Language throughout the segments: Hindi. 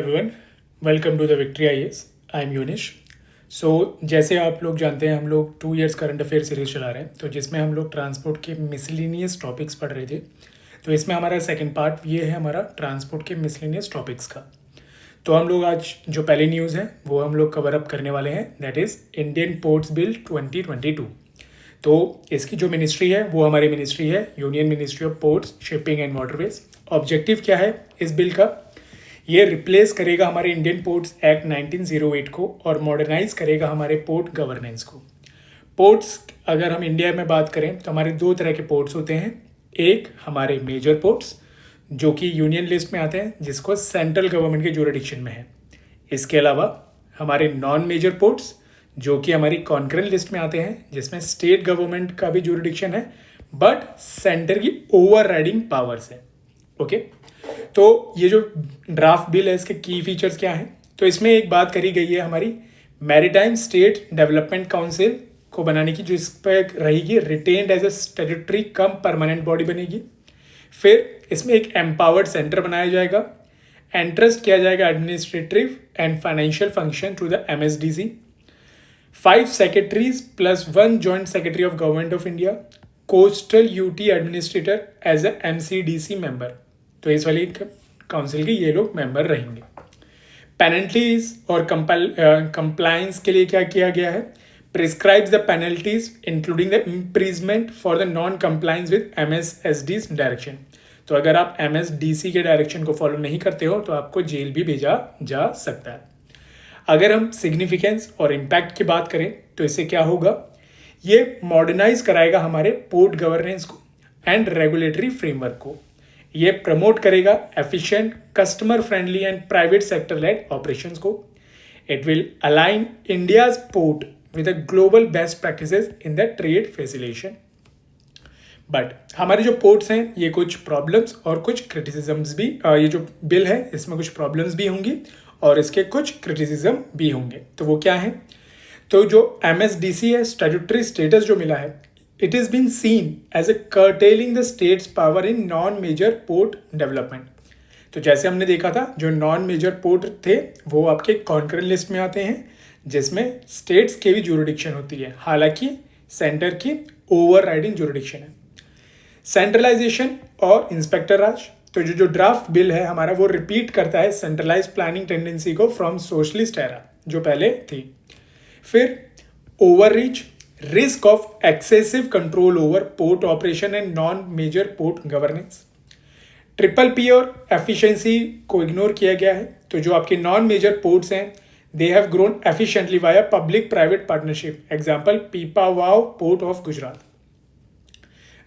Everyone, welcome to the Victory IAS. I am Unish. जैसे आप लोग जानते हैं, हम लोग 2 इयर्स करंट अफेयर सीरीज चला रहे हैं, तो जिसमें हम लोग ट्रांसपोर्ट के मिसलिनियस टॉपिक्स पढ़ रहे थे। तो इसमें हमारा सेकंड पार्ट ये है हमारा ट्रांसपोर्ट के मिसलिनियस टॉपिक्स का। तो हम लोग आज जो पहली न्यूज़ है वो हम लोग कवर अप करने वाले हैं, that is Indian ports bill 2022। तो इसकी जो मिनिस्ट्री है वो हमारी मिनिस्ट्री है union ministry of ports, shipping and waterways. Objective क्या है इस बिल का? ये रिप्लेस करेगा हमारे इंडियन पोर्ट्स एक्ट 1908 को और मॉडर्नाइज करेगा हमारे पोर्ट गवर्नेंस को। पोर्ट्स अगर हम इंडिया में बात करें तो हमारे दो तरह के पोर्ट्स होते हैं। एक हमारे मेजर पोर्ट्स जो कि यूनियन लिस्ट में आते हैं, जिसको सेंट्रल गवर्नमेंट के ज्यूरिडिक्शन में है। इसके अलावा हमारे नॉन मेजर पोर्ट्स जो कि हमारी कॉन्करेंट लिस्ट में आते हैं, जिसमें स्टेट गवर्नमेंट का भी ज्यूरिडिक्शन है बट सेंटर की ओवर राइडिंग पावर्स है। ओके, तो ये जो ड्राफ्ट बिल है इसके की फीचर्स क्या हैं? तो इसमें एक बात करी गई है हमारी मैरीटाइम स्टेट डेवलपमेंट काउंसिल को बनाने की, जो इस पर रहेगी retained as a statutory cum permanent body बनेगी। फिर इसमें एक एम्पावर्ड सेंटर बनाया जाएगा। एंट्रस्ट किया जाएगा administrative and financial function to the MSDC। 5 secretaries plus 1 joint secretary of government of India, coastal UT administrator as a MCDC member. तो इस वाली काउंसिल के ये लोग मेंबर रहेंगे। पेनल्टीज और कंप्लायंस के लिए क्या किया गया है? Prescribes the penalties including the imprisonment for the non compliance with MSSD's direction. तो अगर आप MSDC के डायरेक्शन को फॉलो नहीं करते हो तो आपको जेल भी भेजा जा सकता है। अगर हम सिग्निफिकेंस और इम्पैक्ट की बात करें तो इससे क्या होगा? ये मॉडर्नाइज कराएगा हमारे पोर्ट गवर्नेंस को एंड रेगुलेटरी फ्रेमवर्क को। ये प्रमोट करेगा efficient, customer friendly and private sector led operations को। It will align India's port with the global best practices in the trade facilitation. But हमारे जो पोर्ट्स हैं ये कुछ प्रॉब्लम्स और कुछ क्रिटिसिजम्स भी, ये जो बिल है इसमें कुछ प्रॉब्लम्स भी होंगी और इसके कुछ क्रिटिसिज्म भी होंगे। तो वो क्या है? तो जो MSDC है, स्टैट्यूटरी स्टेटस जो मिला है, it is been seen as a curtailing the state's power in non-major port development। तो जैसे हमने देखा था, जो नॉन मेजर पोर्ट थे वो आपके कॉन्करेंट लिस्ट में आते हैं, जिसमें स्टेट्स के भी ज्यूरिडिक्शन होती है, हालांकि सेंटर की ओवर राइडिंग ज्यूरिडिक्शन है। सेंट्रलाइजेशन और इंस्पेक्टर राज, तो जो ड्राफ्ट बिल है हमारा वो रिपीट करता है सेंट्रलाइज प्लानिंग टेंडेंसी को फ्रॉम सोशलिस्ट एरा जो पहले थी। फिर over reach, risk of excessive control over port operation and non major port governance. PPP और एफिशिएंसी को इग्नोर किया गया है। तो जो आपके नॉन मेजर पोर्ट्स हैं they have grown efficiently via public private partnership, example Pipavav port of Gujarat.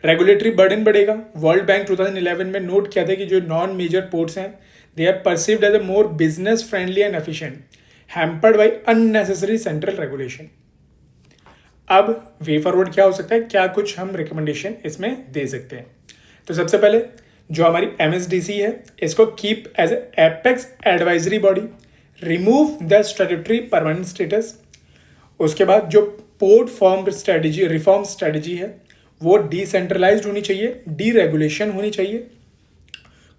Regulatory burden बढ़ेगा। वर्ल्ड बैंक 2011 में नोट किया था कि जो नॉन मेजर पोर्ट्स हैं they are perceived as a more business friendly and efficient, hampered by unnecessary central regulation. अब वे फॉरवर्ड क्या हो सकता है, क्या कुछ हम रिकमेंडेशन इसमें दे सकते हैं? तो सबसे पहले जो हमारी MSDC है इसको keep as apex advisory body, remove the statutory permanent status. उसके बाद जो port form strategy, reform strategy है वो डिसेंट्रलाइज्ड होनी चाहिए, डीरेगुलेशन होनी चाहिए,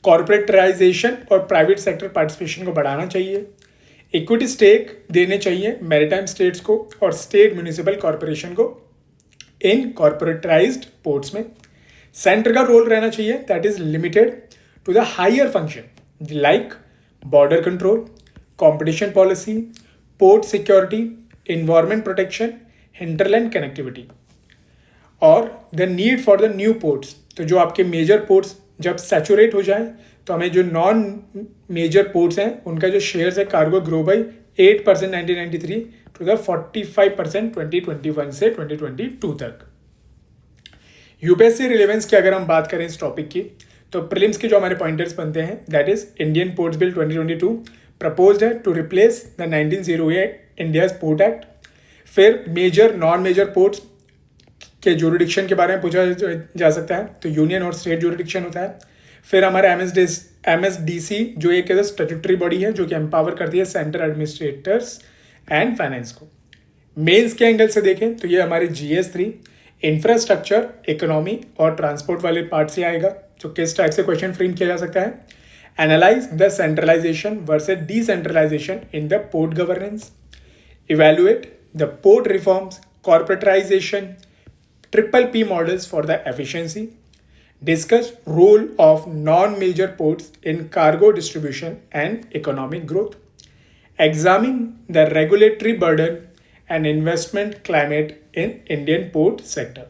कॉर्पोरेटाइजेशन और प्राइवेट सेक्टर पार्टिसिपेशन को बढ़ाना चाहिए, इक्विटी स्टेक देने चाहिए मैरीटाइम स्टेट्स को और स्टेट म्यूनिसिपल कॉरपोरेशन को इन कॉर्पोरेटाइज्ड पोर्ट्स में। सेंटर का रोल रहना चाहिए that is limited to the higher function like border control, competition policy, port security, environment protection, hinterland connectivity और the need for the new ports. तो जो आपके मेजर पोर्ट्स जब सैचुरेट हो जाए तो हमें जो नॉन मेजर पोर्ट्स हैं उनका जो शेयर्स है cargo grow by 8% 1993 to the 45% 2021 से 2022 तक। यूपीएससी रिलेवेंस की अगर हम बात करें इस टॉपिक की तो प्रीलिम्स के जो हमारे पॉइंटर्स बनते हैं that is Indian ports bill 2022 proposed है to replace the 1908 India's port act. फिर मेजर नॉन मेजर पोर्ट्स के ज्यूरिडिक्शन के बारे में पूछा जा सकता है, तो यूनियन और स्टेट ज्यूरिडिक्शन होता है। फिर हमारा MSDC जो एक स्टैट्यूटरी बॉडी है जो कि एम्पावर करती है सेंटर एडमिनिस्ट्रेटर्स एंड फाइनेंस को। मेंस के एंगल से देखें तो ये हमारे GS3 इंफ्रास्ट्रक्चर, इकोनॉमी और ट्रांसपोर्ट वाले पार्ट से आएगा, जो किस टाइप से क्वेश्चन फ्रेम किया जा सकता है। Analyze the centralization versus decentralization in the port governance. Evaluate the port reforms, corporatization, triple P models for the efficiency. Discuss role of non-major ports in cargo distribution and economic growth. Examine the regulatory burden and investment climate in Indian port sector.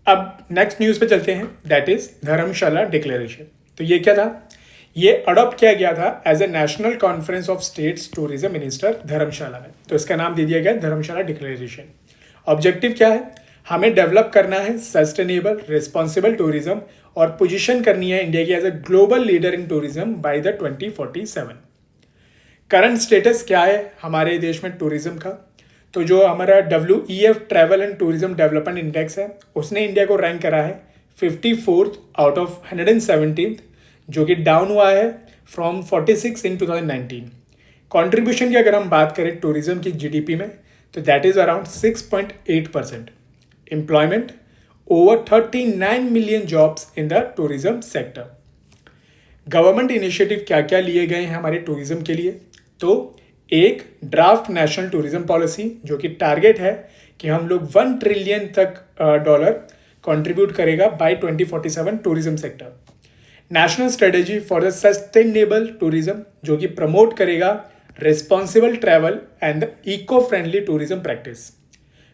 अब नेक्स्ट न्यूज़ पे चलते हैं, दैट इज धर्मशाला डिक्लेरेशन। तो ये क्या था? ये अडॉप्ट किया गया था as a national conference of states tourism minister Dharamshala में। तो इसका नाम दे दिया गया धर्मशाला डिक्लेरेशन। ऑब्जेक्टिव क्या है? हमें डेवलप करना है सस्टेनेबल रिस्पॉन्सिबल टूरिज्म और पोजीशन करनी है इंडिया की as a global leader in tourism by the 2047। Current status क्या है हमारे देश में टूरिज्म का? तो जो हमारा WEF travel and tourism development index है, उसने इंडिया को रैंक करा है 54th आउट ऑफ 117, जो कि डाउन हुआ है फ्रॉम 46 इन 2019। कंट्रीब्यूशन की अगर हम बात करें टूरिज्म की GDP में, तो that is around 6.8%। Employment over 39 million jobs in the tourism sector. Government initiative क्या क्या लिए गए हैं हमारे टूरिज्म के लिए? तो एक ड्राफ्ट नेशनल टूरिज्म पॉलिसी, जो कि टारगेट है कि हम लोग 1 ट्रिलियन तक डॉलर कंट्रीब्यूट करेगा by 2047 tourism sector. National strategy for the sustainable tourism, जो कि प्रमोट करेगा responsible travel and the eco friendly tourism practice.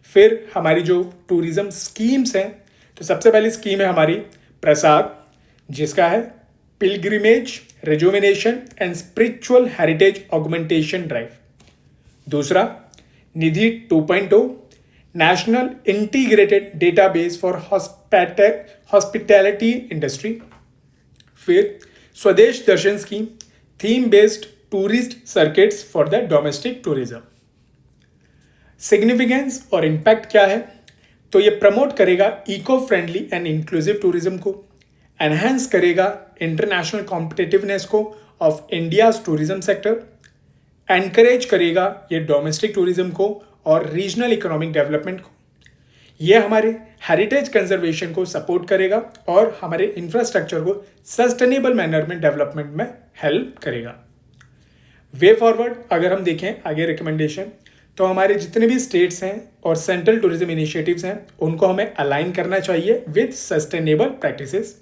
फिर हमारी जो टूरिज्म स्कीम्स हैं, तो सबसे पहली स्कीम है हमारी प्रसाद, जिसका है pilgrimage rejuvenation and spiritual heritage augmentation drive. दूसरा Nidhi 2.0 national integrated database for hospitality industry. फिर Swadesh Darshan scheme, theme based tourist circuits for the domestic tourism. Significance और इम्पैक्ट क्या है? तो ये प्रमोट करेगा eco friendly and inclusive tourism को, एनहेंस करेगा इंटरनेशनल कॉम्पिटिटिवनेस को of India's tourism sector, encourage करेगा ये डोमेस्टिक टूरिज्म को और रीजनल इकोनॉमिक डेवलपमेंट को। ये हमारे हेरिटेज कंजर्वेशन को सपोर्ट करेगा और हमारे इंफ्रास्ट्रक्चर को सस्टेनेबल मैनर में डेवलपमेंट में हेल्प करेगा। वे फॉरवर्ड अगर हम देखें आगे रिकमेंडेशन, तो हमारे जितने भी स्टेट्स हैं और सेंट्रल टूरिज्म इनिशिएटिव्स हैं, उनको हमें अलाइन करना चाहिए विद सस्टेनेबल प्रैक्टिसेस।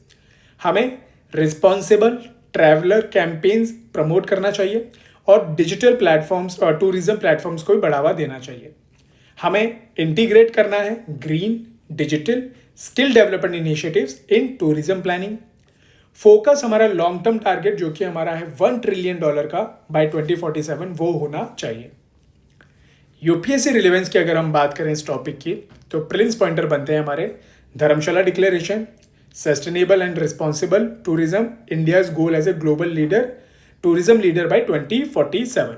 हमें रिस्पॉन्सिबल ट्रैवलर कैंपेन्स प्रमोट करना चाहिए और डिजिटल प्लेटफॉर्म्स और टूरिज्म प्लेटफॉर्म्स को भी बढ़ावा देना चाहिए। हमें इंटीग्रेट करना है green digital skill development initiatives इन टूरिज्म प्लानिंग। फोकस हमारा लॉन्ग टर्म टारगेट, जो कि हमारा है 1 ट्रिलियन डॉलर का बाय 2047, वो होना चाहिए। यूपीएससी रिलेवेंस की अगर हम बात करें इस टॉपिक की, तो प्रिलिम्स पॉइंटर बनते हैं हमारे Dharamshala declaration, sustainable and responsible tourism, India's goal as a global leader tourism leader by 2047।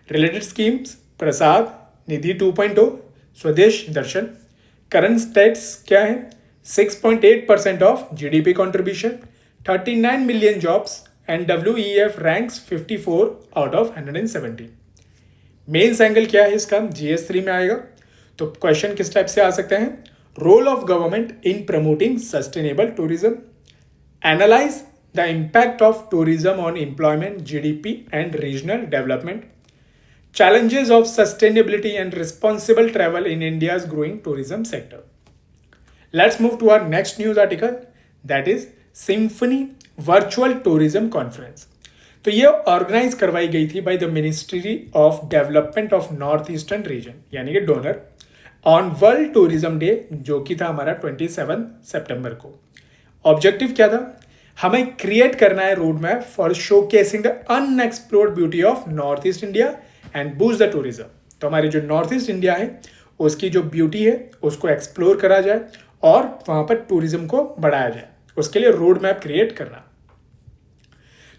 Related schemes Prasad, Nidhi 2.0, Swadesh Darshan. Current status क्या है? 6.8% ऑफ GDP contribution, 39 million jobs and WEF ranks 54 out of 170। Mains angle क्या है इसका? GS3 में आएगा। तो क्वेश्चन किस टाइप से आ सकते हैं? Role of government in promoting sustainable tourism, analyse the impact of tourism on employment, GDP and regional development, challenges of sustainability and responsible travel in India's growing tourism sector. Let's move to our next news article, that is Symphony Virtual Tourism Conference. तो ये ऑर्गेनाइज करवाई गई थी by the ministry of development of north eastern region, यानी कि donor, on world tourism day, जो कि था हमारा 27 सितंबर को। ऑब्जेक्टिव क्या था? हमें क्रिएट करना है road map for showcasing the unexplored beauty of north East India and boost the tourism. तो हमारी जो नॉर्थ ईस्ट इंडिया है उसकी जो ब्यूटी है उसको एक्सप्लोर करा जाए और वहाँ पर टूरिज्म को बढ़ाया जाए, उसके लिए रोड मैप क्रिएट करना।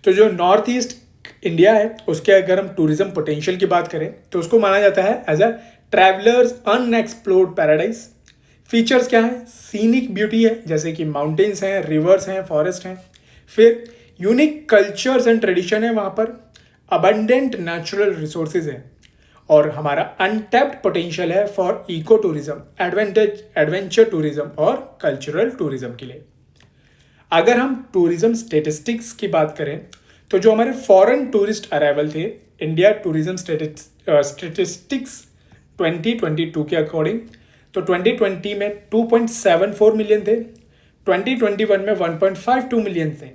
तो जो नॉर्थ ईस्ट इंडिया है उसके अगर हम टूरिज्म पोटेंशियल की बात करें, तो उसको माना जाता है as a travellers unexplored paradise. Features क्या है? सीनिक ब्यूटी है, जैसे कि माउंटेन्स हैं, रिवर्स हैं, फॉरेस्ट हैं। फिर यूनिक कल्चर्स एंड ट्रेडिशन है वहाँ पर, अबंडेंट नेचुरल रिसोर्सेज हैं, और हमारा अनटैप्ड पोटेंशियल है for eco tourism, adventure tourism और कल्चरल टूरिज्म के लिए। अगर हम टूरिज्म स्टेटिस्टिक्स की बात करें तो जो हमारे फॉरेन टूरिस्ट अराइवल थे इंडिया टूरिज्म स्टेटिस्टिक्स 2022 के अकॉर्डिंग, तो 2020 में 2.74 मिलियन थे, 2021 में 1.52 मिलियन थे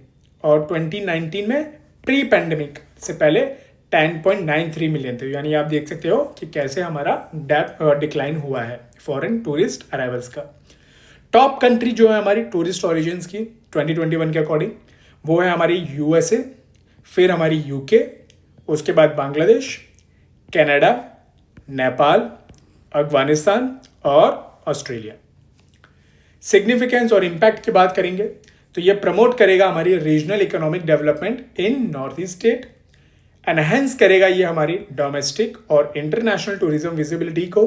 और 2019 में प्री पैंडमिक से पहले 10.93 मिलियन थे। यानी आप देख सकते हो कि कैसे हमारा डिक्लाइन हुआ है फॉरेन टूरिस्ट अराइवल्स का। टॉप कंट्री जो है हमारी टूरिस्ट ओरिजिन्स की 2021 के अकॉर्डिंग वो है हमारी यूएसए, फिर हमारी यूके, उसके बाद बांग्लादेश, कनाडा, नेपाल, अफगानिस्तान और ऑस्ट्रेलिया। सिग्निफिकेंस और इम्पैक्ट की बात करेंगे तो ये प्रमोट करेगा हमारी regional economic development in North east state, enhance करेगा ये हमारी डोमेस्टिक और इंटरनेशनल टूरिज्म विजिबिलिटी को,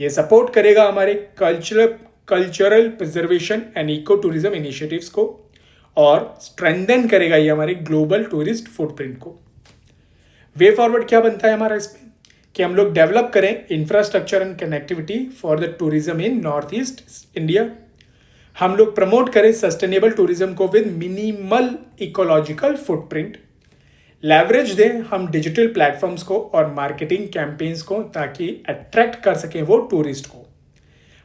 ये सपोर्ट करेगा हमारे cultural preservation and eco tourism initiatives को और स्ट्रेंथन करेगा ये हमारे ग्लोबल टूरिस्ट फुटप्रिंट को। वे फॉरवर्ड क्या बनता है हमारा इसमें कि हम लोग डेवलप करें infrastructure and connectivity for the tourism in North East India. हम लोग प्रमोट करें सस्टेनेबल टूरिज्म को with minimal ecological footprint. Leverage दें हम डिजिटल प्लेटफॉर्म्स को और मार्केटिंग कैंपेन्स को ताकि अट्रैक्ट कर सकें वो टूरिस्ट को।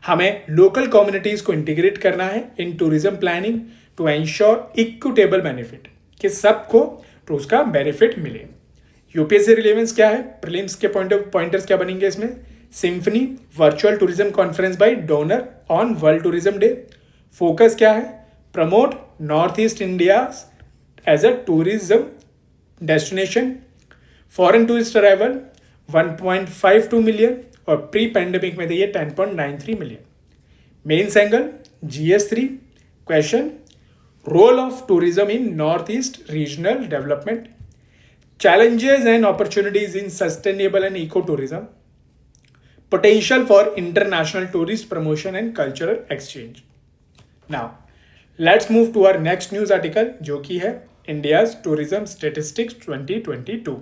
हमें लोकल कम्युनिटीज को इंटीग्रेट करना है in tourism planning to ensure equitable benefit, कि सबको तो उसका बेनिफिट मिले। यूपीएससी रिलेवेंस क्या है, प्रीलिम्स के पॉइंटर्स क्या बनेंगे इसमें, symphony virtual tourism conference by DoNER on world tourism day. Focus क्या है, promote North East India as a tourism destination. Foreign tourist arrival 1.52 million और प्री पैंडेमिक में थे ये 10.93 million. Mains angle GS3 question, role of tourism in North East regional development, challenges and opportunities in sustainable and ecotourism, potential for international tourist promotion and cultural exchange. Now, let's move to our next news article जो कि है India's Tourism Statistics 2022।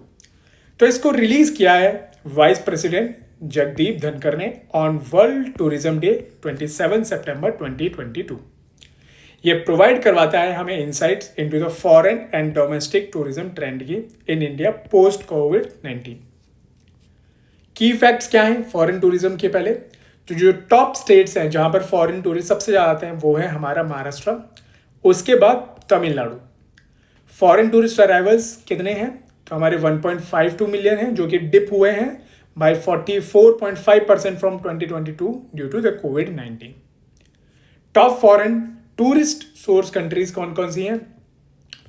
तो इसको रिलीज किया है वाइस प्रेसिडेंट जगदीप धनखड़ ने ऑन वर्ल्ड टूरिज्म डे 27 सितंबर 2022। ये प्रोवाइड करवाता है हमें insights into the foreign and domestic tourism trend की इन इंडिया पोस्ट कोविड-19। की फैक्ट्स क्या हैं फॉरेन टूरिज्म के पहले, तो जो टॉप स्टेट्स हैं जहां पर फॉरेन टूरिस्ट सबसे ज़्यादा आते हैं वो है हमारा महाराष्ट्र, उसके बाद तमिलनाडु। फॉरेन टूरिस्ट अराइवल्स कितने हैं, तो हमारे 1.52 मिलियन हैं जो कि डिप हुए हैं by 44.5% from 2022 due to the कोविड-19। Top foreign tourist source countries कौन कौन सी हैं,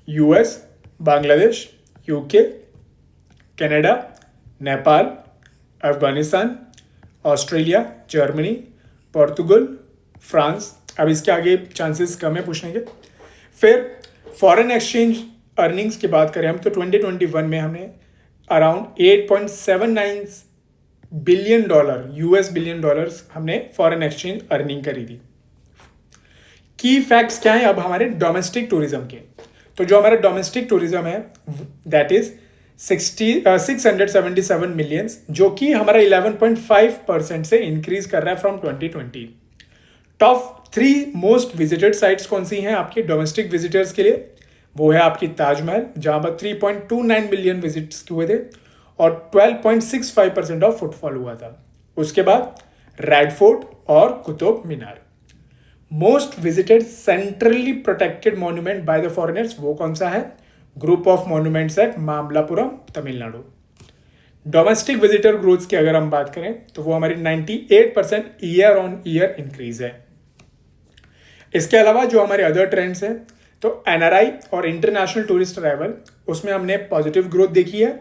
US, Bangladesh, UK, Canada, Nepal, Afghanistan, Australia, Germany, Portugal, France. अब इसके आगे चांसेस कम है पूछने के। फिर फॉरेन एक्सचेंज अर्निंग्स की बात करें हम तो 2021 में हमने अराउंड 8.79 बिलियन डॉलर $बिलियन हमने फॉरेन एक्सचेंज अर्निंग करी थी। की फैक्ट्स क्या है अब हमारे डोमेस्टिक टूरिज्म के, तो जो हमारा डोमेस्टिक टूरिज्म है दैट इज 677 मिलियंस, जो कि हमारा 11.5% से इंक्रीज कर रहा है from 2020। Top 3 most visited sites कौन सी हैं आपके डोमेस्टिक विजिटर्स के लिए, वो है आपकी ताजमहल जहां पर 3.29 मिलियन विजिट्स हुए थे और 12.65% ऑफ फुटफॉल हुआ था। उसके बाद रेड फोर्ट और Qutub Minar. Most visited centrally protected monument by the foreigners वो कौन सा है, group of monuments at Mamallapuram Tamil Nadu. Domestic visitor growth की अगर हम बात करें तो वो हमारी 98% ईयर ऑन ईयर इंक्रीज है। इसके अलावा जो हमारे अदर ट्रेंड्स हैं तो एनआरआई और इंटरनेशनल टूरिस्ट अराइवल, उसमें हमने पॉजिटिव ग्रोथ देखी है।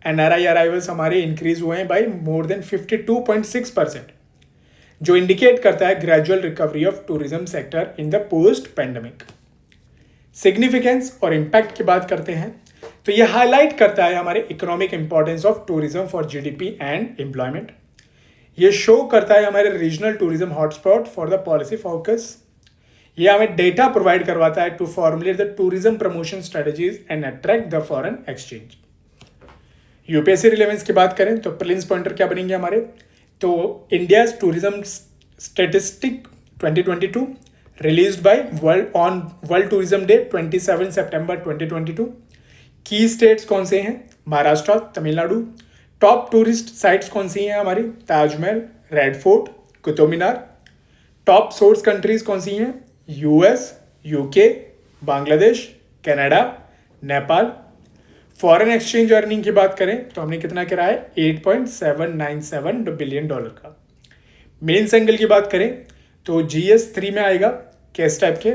एनआरआई अराइवल्स हमारे इंक्रीज हुए हैं बाई मोर देन 52.6%, जो इंडिकेट करता है gradual recovery of tourism sector in the post pandemic. Significance और इम्पैक्ट की बात करते हैं तो ये हाईलाइट करता है हमारे economic importance of tourism for GDP and employment. ये शो करता है हमारे regional tourism hotspot for the policy focus. ये हमें डेटा प्रोवाइड करवाता है to formulate the tourism promotion strategies and attract the foreign exchange. UPSC relevance की बात करें तो प्रीलिम्स पॉइंटर क्या बनेंगे हमारे, तो India's tourism statistic 2022, released by World Tourism Day 27 September 2022. की स्टेट्स कौन से हैं? Maharashtra, Tamil Nadu. Top tourist sites कौन सी हैं हमारी? Taj Mahal, red fort, Qutub Minar. Top source countries कौन सी हैं? US, UK, Bangladesh, Canada, Nepal. Foreign exchange earning की बात करें तो हमने कितना करा है? $8.797 बिलियन का. मेन एंगल की बात करें तो GS3 में आएगा. किस टाइप के?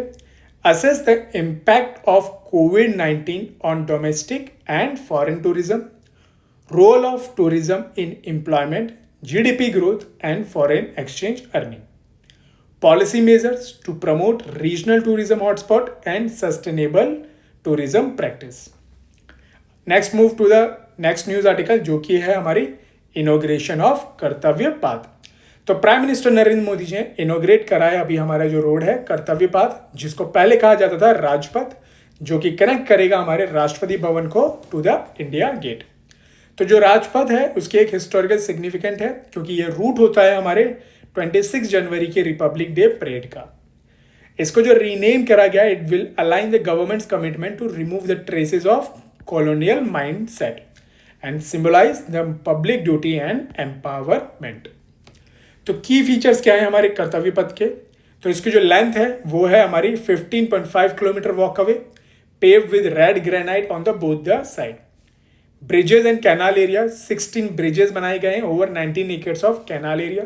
Assess the impact of COVID-19 on domestic and foreign tourism, role of tourism in employment, GDP growth and foreign exchange earning. Policy measures to promote regional tourism hotspot and sustainable tourism practice. Next move to the next news article जो कि है हमारी इनोग्रेशन ऑफ कर्तव्य पाथ. तो प्राइम मिनिस्टर नरेंद्र मोदी जी ने इनोग्रेट कराया अभी हमारा जो रोड है कर्तव्य पाथ, जिसको पहले कहा जाता था राजपथ, जो कि कनेक्ट करेगा हमारे राष्ट्रपति भवन को टू द इंडिया गेट. तो जो राजपथ है उसकी एक हिस्टोरिकल सिग्निफिकेंट है क्योंकि ये रूट होता है हमारे 26 जनवरी के रिपब्लिक डे परेड का. इसको जो रीनेम करा गया, it will align the government's commitment to remove the traces of colonial mindset and symbolize the public duty and empowerment. तो की फीचर्स क्या है हमारे कर्तव्य पथ के? तो इसकी जो लेंथ है वो है हमारी 15.5 kilometre walk away, paved with red granite on the both the side. Bridges and canal area, 16 bridges बनाए गए हैं, over 19 acres of canal area.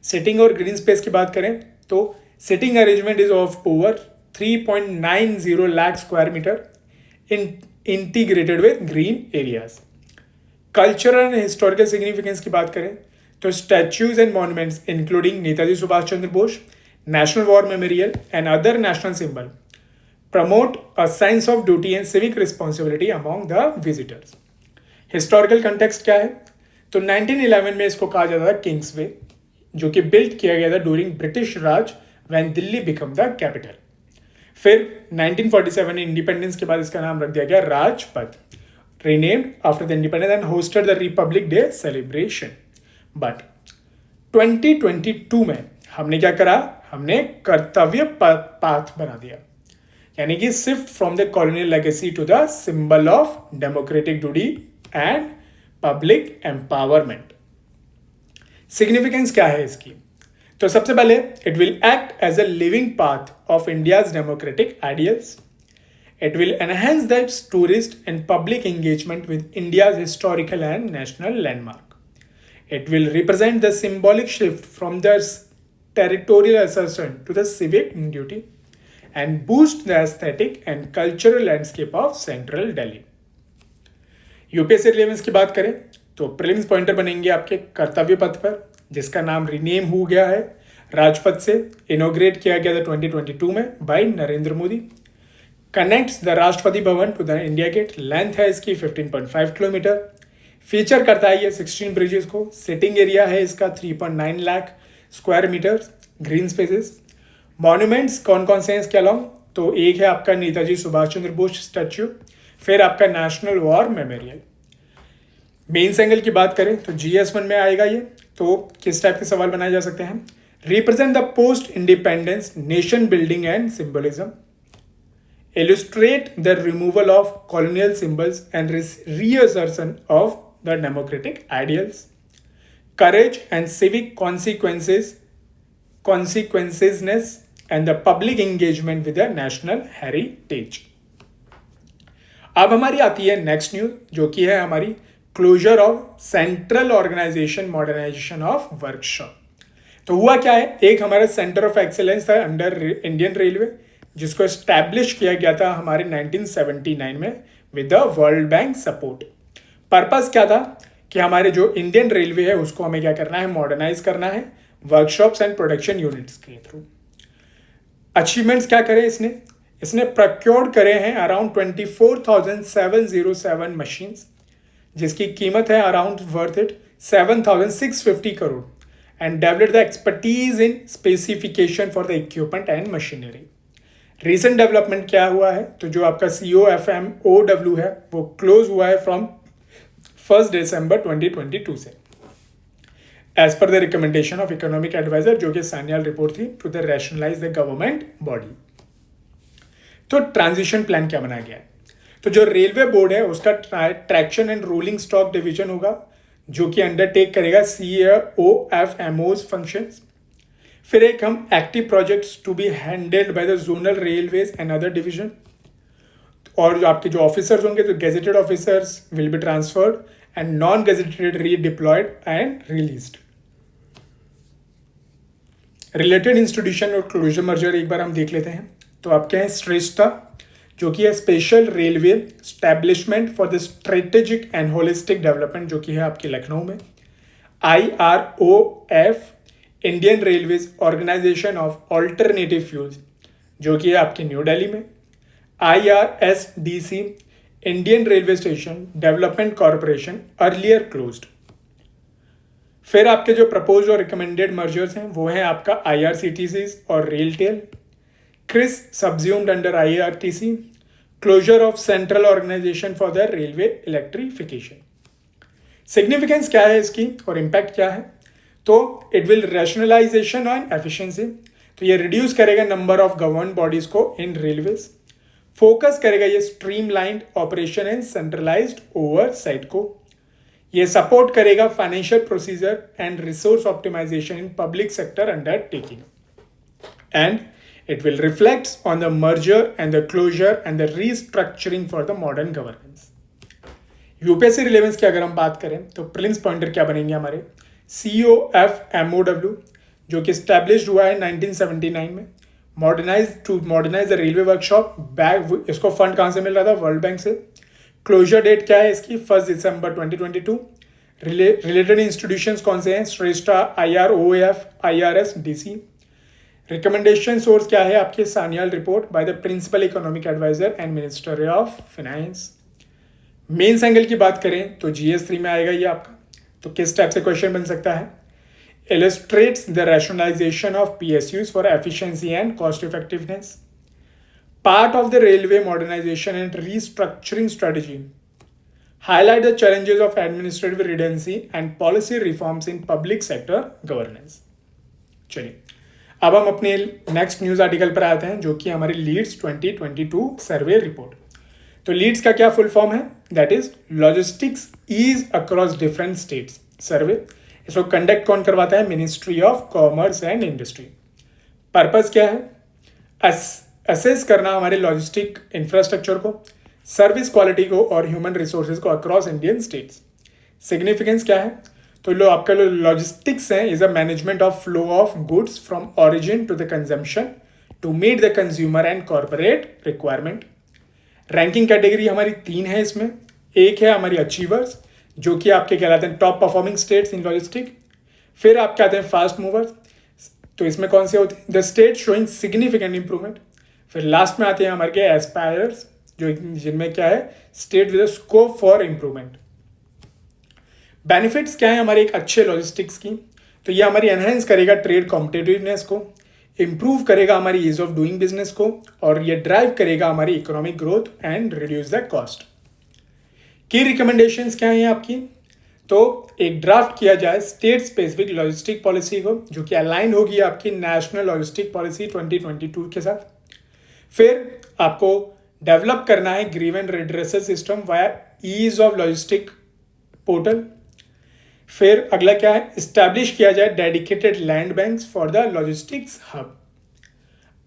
Sitting और ग्रीन स्पेस की बात करें तो sitting arrangement is of over 3.90 lakh square metre in integrated with green areas. Cultural and historical significance की बात करें तो statues and monuments including Netaji Subhash Chandra Bose, national war memorial and other national symbol promote a sense of duty and civic responsibility among the visitors. Historical context क्या है? तो 1911 में इसको कहा जाता था किंग्स वे, जो कि बिल्ड किया गया था during British Raj when Delhi become the capital. फिर 1947 इंडिपेंडेंस के बाद इसका नाम रख दिया गया Rajpath, renamed after the independence and hosted the Republic day celebration. But 2022 में हमने क्या करा? हमने कर्तव्य पाथ बना दिया, यानी कि shift from the colonial legacy to the symbol of democratic duty and public empowerment. Significance क्या है इसकी? तो सबसे पहले it will act as a living path of India's democratic ideals. It will enhance the tourist and public engagement with India's historical and national landmark. It will represent the symbolic shift from the territorial assertion to the civic duty and boost the aesthetic and cultural landscape of central Delhi. UPSC relevance की बात करें तो प्रीलिम्स पॉइंटर बनेंगे आपके कर्तव्य पथ पर, जिसका नाम रीनेम हो गया है राजपथ से. इनोग्रेट किया गया था 2022 में by Narendra Modi. Connects the Rashtrapati Bhavan to the India Gate. Length है इसकी 15.5 किलोमीटर. फीचर करता है ये 16 ब्रिजेस को. सिटिंग एरिया है इसका 3.9 lakh square metre. Green spaces. Monuments कौन कौन से हैं इसके अलावा? तो एक है आपका नेताजी सुभाष चंद्र बोस स्टैच्यू, फिर आपका national war memorial. Main angle की बात करें तो GS1 में आएगा ये. तो किस टाइप के सवाल बनाए जा सकते हैं? Represent the post independence nation building and symbolism. illustrate the removal of colonial symbols and reassertion of the democratic ideals. Courage and civic consequences and the public engagement with the national heritage. अब हमारी आती है नेक्स्ट न्यूज जो कि है हमारी closure of central organisation modernisation of workshop. तो हुआ क्या है? एक हमारा सेंटर ऑफ एक्सेलेंस था अंडर इंडियन रेलवे, जिसको एस्टैब्लिश किया गया था हमारे 1979 में with the world bank support. Purpose क्या था कि हमारे जो इंडियन रेलवे है उसको हमें क्या करना है? मॉडर्नाइज करना है वर्कशॉप्स एंड प्रोडक्शन यूनिट्स के थ्रू. अचीवमेंट्स क्या करे इसने प्रोक्योर्ड करे हैं अराउंड 24,707 मशीन्स, जिसकी कीमत है around worth it 7,650 crore, and developed the expertise in specification for the equipment and machinery. Recent development क्या हुआ है? तो जो आपका COFMOW है वो क्लोज हुआ है फ्रॉम 1 दिसंबर 2022 से. As per the recommendation of economic adviser, जो कि सान्याल रिपोर्ट थी, to the rationalise the government body. तो ट्रांजिशन प्लान क्या बनाया गया है? तो जो रेलवे बोर्ड है उसका traction and rolling stock division होगा, जो कि अंडरटेक करेगा COFMO's फंक्शंस। फिर एक हम active projects to be handled by the zonal railways and other division, और जो आपके जो ऑफिसर्स होंगे तो gazetted officers will be transferred and non gazetted redeployed and released. Related institution और क्लोजर मर्जर एक बार हम देख लेते हैं। तो आपके हैं श्रेष्ठा, जो कि है special railway establishment for the strategic and holistic development, जो कि है आपके लखनऊ में। IROF, Indian railways organisation of alternative fuels, जो कि है आपकी न्यू दिल्ली में। IRSDC, Indian railway station development corporation, earlier closed. फिर आपके जो प्रपोज और रिकमेंडेड मर्जर्स हैं वो हैं आपका IRCTC और RailTel, CRIS subsumed under IRTC, closure of central organisation for the railway electrification. Significance क्या है इसकी और इम्पैक्ट क्या है? तो it will rationalisation and efficiency, तो ये रिड्यूस करेगा नंबर ऑफ गवर्नमेंट बॉडीज को इन रेलवेज। फोकस करेगा ये streamlined operation and centralised oversight को। ये सपोर्ट करेगा financial procedure and resource optimisation in public sector undertaking, and it will reflect on the merger and the closure and the restructuring for the modern governance. UPSC relevance की अगर हम बात करें तो प्रिलिम्स पॉइंटर क्या बनेंगे हमारे? COFMOW, जो कि स्टैब्लिश्ड हुआ है 1979 में, modernise the railway workshop bag. इसको फंड कहाँ से मिल रहा था? वर्ल्ड बैंक से। क्लोजर डेट क्या है इसकी? 1 दिसंबर 2022। रिलेटेड इंस्टीट्यूशंस कौन से हैं? Shreshtha, IROF, IRSDC। Recommendation source क्या है आपके? Sanyal report by the principal economic adviser and minister of finance. Mains angle की बात करें तो GS3 में आएगा ये आपका। तो किस टाइप से क्वेश्चन बन सकता है? illustrates the rationalization of PSUs for efficiency and cost effectiveness, part of the railway modernization and restructuring strategy, highlight the challenges of administrative redundancy and policy reforms in public sector governance। चलिए अब हम अपने नेक्स्ट न्यूज़ आर्टिकल पर आते हैं, जो कि हमारी लीड्स 2022 सर्वे रिपोर्ट। तो लीड्स का क्या फुल फॉर्म है? That is logistics ease across different states survey. इसको कंडक्ट कौन करवाता है? Ministry of commerce and industry. Purpose क्या है? असेस करना हमारे लॉजिस्टिक इंफ्रास्ट्रक्चर को, सर्विस क्वालिटी को और ह्यूमन रिसोर्सेज को अक्रॉस इंडियन स्टेट्स। सिग्निफिकेंस क्या है? तो लो आपका जो लॉजिस्टिक्स है is a management of flow of goods from origin to the consumption to meet the consumer and corporate requirement. Ranking category हमारी 3 है इसमें। एक है हमारी अचीवर्स, जो कि आपके कहलाते हैं top performing states in logistic. फिर आपके आते हैं फास्ट मूवर्स, तो इसमें कौन से होते हैं? The state showing significant improvement. फिर लास्ट में आते हैं हमारे के एस्पायर्स, जो जिनमें क्या है? State with scope for improvement. Benefits क्या है हमारे एक अच्छे लॉजिस्टिक्स की? तो ये हमारी एनहेंस करेगा ट्रेड कॉम्पिटिटिवनेस को, इंप्रूव करेगा हमारी ईज ऑफ डूइंग बिजनेस को, और ये ड्राइव करेगा हमारी economic growth and reduce the cost. की रिकमेंडेशंस क्या हैं आपकी? तो एक ड्राफ्ट किया जाए स्टेट स्पेसिफिक लॉजिस्टिक पॉलिसी को, जो कि अलाइन होगी आपकी नेशनल लॉजिस्टिक पॉलिसी 2022 के साथ। फिर आपको डेवलप करना है grievance redressal system via ease of logistic portal. फिर अगला क्या है? इस्टेब्लिश किया जाए dedicated land banks for the logistics hub.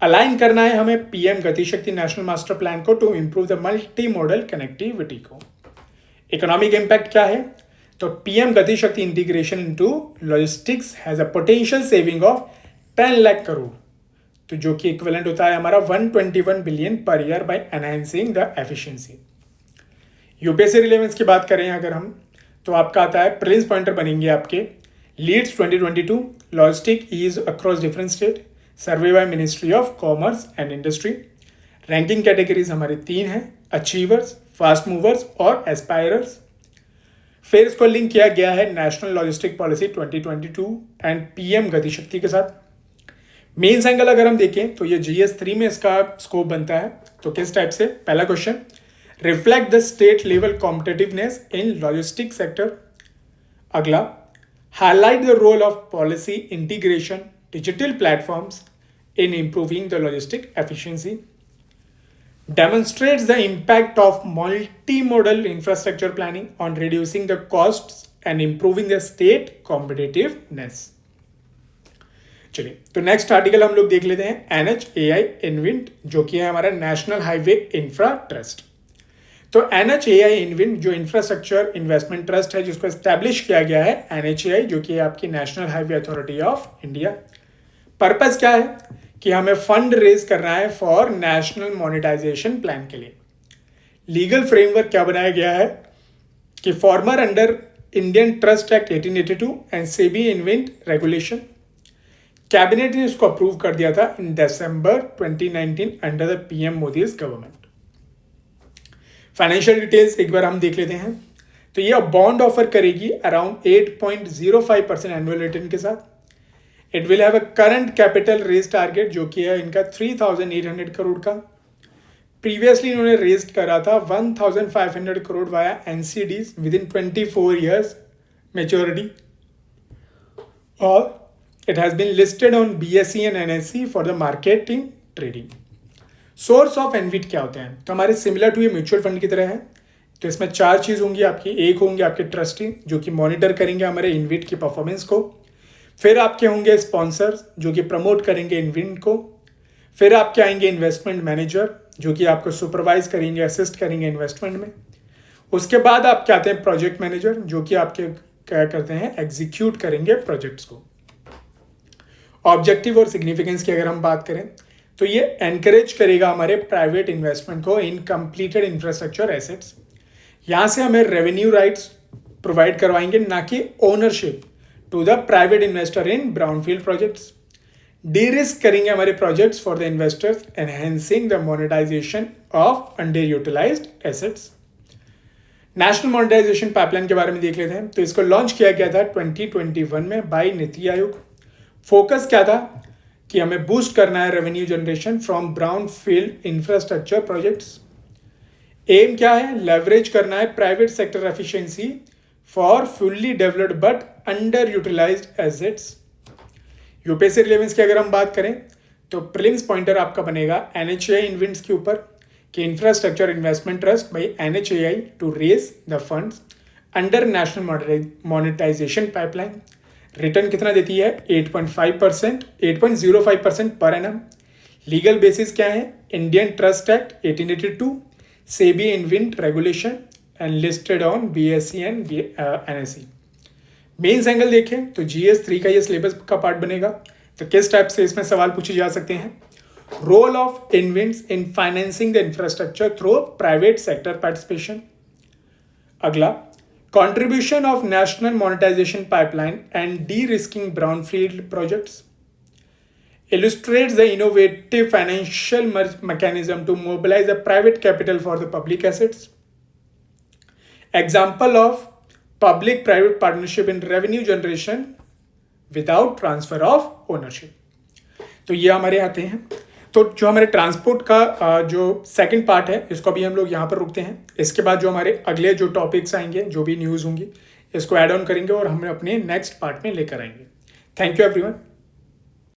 Align करना है हमें PM Gati Shakti national master plan को to improve the multi model connectivity को। इकोनॉमिक इम्पैक्ट क्या है? तो PM Gati Shakti integration into logistics has a potential saving of 10 lakh crore, तो जो कि इक्विवेलेंट होता है हमारा 121 billion per year by enhancing the efficiency. UPSC relevance की बात करें अगर हम, तो आपका आता है प्रिलिम्स पॉइंटर बनेंगे आपके LEADS 2022 logistic ease across different state survey by ministry of commerce and industry. Ranking categories हमारे 3 हैं, अचीवर्स, फास्ट मूवर्स और एस्पायरर्स। फिर इसको लिंक किया गया है national logistic policy 2022 and PM Gatishakti के साथ। मेंस एंगल अगर हम देखें तो ये GS3 में इसका स्कोप बनता है। तो किस टाइप से? पहला question, reflect the state level competitiveness in logistic sector. अगला, highlight the role of policy integration, digital platforms in improving the logistic efficiency, demonstrates the impact of multimodal infrastructure planning on reducing the costs and improving the state competitiveness. चलिए तो नेक्स्ट आर्टिकल हम लोग देख लेते हैं NHAI इनविंड, जो कि है हमारा नेशनल हाईवे इंफ्रा ट्रस्ट। तो NHAI इनविंड जो इंफ्रास्ट्रक्चर इन्वेस्टमेंट ट्रस्ट है जिसको एस्टैब्लिश किया गया है NHAI, जो कि है आपकी national highway authority of India. Purpose क्या है कि हमें फंड रेज करना है फॉर नेशनल मोनेटाइजेशन प्लान के लिए। लीगल फ्रेमवर्क क्या बनाया गया है कि former under Indian trust act 1882 and SEBI InvIT regulation, cabinet ने इसको अप्रूव कर दिया था in December 2019 under the PM Modi's government. Financial details एक बार हम देख लेते हैं। तो ये बॉन्ड ऑफर करेगी अराउंड 8.05% एनुअल रिटर्न के साथ। It will have a current capital raise target जो कि है इनका 3,800 करोड़ का। प्रीवियसली इन्होंने रेज करा था 1,500 crore via NCDs with in 24 years maturity, और it has been listed on BSE and NSE for the marketing trading. Source of इनविट क्या होते हैं? तो हमारे सिमिलर टू ये म्यूचुअल फंड की तरह है। तो इसमें 4 चीज़ होंगी आपकी। एक होंगे आपके ट्रस्टी जो कि मॉनिटर करेंगे हमारे इनविट की परफॉर्मेंस को। फिर आपके होंगे स्पॉन्सर्स जो कि प्रमोट करेंगे इनविट को। फिर आपके आएंगे इन्वेस्टमेंट मैनेजर जो कि आपको सुपरवाइज करेंगे, असिस्ट करेंगे इन्वेस्टमेंट में। उसके बाद आपके आते हैं प्रोजेक्ट मैनेजर जो कि आपके क्या करते हैं, एग्जीक्यूट करेंगे प्रोजेक्ट्स को। ऑब्जेक्टिव और सिग्निफिकेंस की अगर हम बात करें तो ये एनकरेज करेगा हमारे प्राइवेट इन्वेस्टमेंट को इन कंप्लीटेड इंफ्रास्ट्रक्चर एसेट्स। यहाँ से हमें रेवेन्यू राइट्स प्रोवाइड करवाएंगे, ना कि ownership to the private investor in brownfield projects. Derisk करेंगे हमारे projects for the investors, enhancing the monetisation of underutilised assets. National monetisation pipeline के बारे में देख लेते हैं। तो इसको लॉन्च किया गया था 2021 में बाय नीति आयोग। फोकस क्या था कि हमें बूस्ट करना है revenue generation from brownfield infrastructure projects. Aim क्या है, लेवरेज करना है private sector efficiency for fully developed but underutilised assets. UPSC relevance की अगर हम बात करें तो प्रीलिम्स पॉइंटर आपका बनेगा NHAI इनविंड्स के ऊपर कि infrastructure investment trust by NHAI to raise the funds under national monetisation pipeline. Return कितना देती है, 8.05% पर एनम। लीगल बेसिस क्या है, Indian trust act 1882, SEBI InvIT regulation and listed on BSE and NSE। Mains angle देखें तो GS3 का ये सिलेबस का पार्ट बनेगा। तो किस टाइप से इसमें सवाल पूछे जा सकते हैं? Role of InvITs in financing the infrastructure through private sector participation. अगला, contribution of national monetization pipeline and de-risking brownfield projects, illustrates the innovative financial mechanism to mobilize the private capital for the public assets. Example of public-private partnership in revenue generation without transfer of ownership. तो ये हमारे आते हैं। तो जो हमारे ट्रांसपोर्ट का जो सेकंड पार्ट है इसको अभी हम लोग यहाँ पर रुकते हैं। इसके बाद जो हमारे अगले जो टॉपिक्स आएंगे, जो भी न्यूज़ होंगी, इसको ऐड ऑन करेंगे और हम अपने नेक्स्ट पार्ट में लेकर आएंगे। Thank you everyone.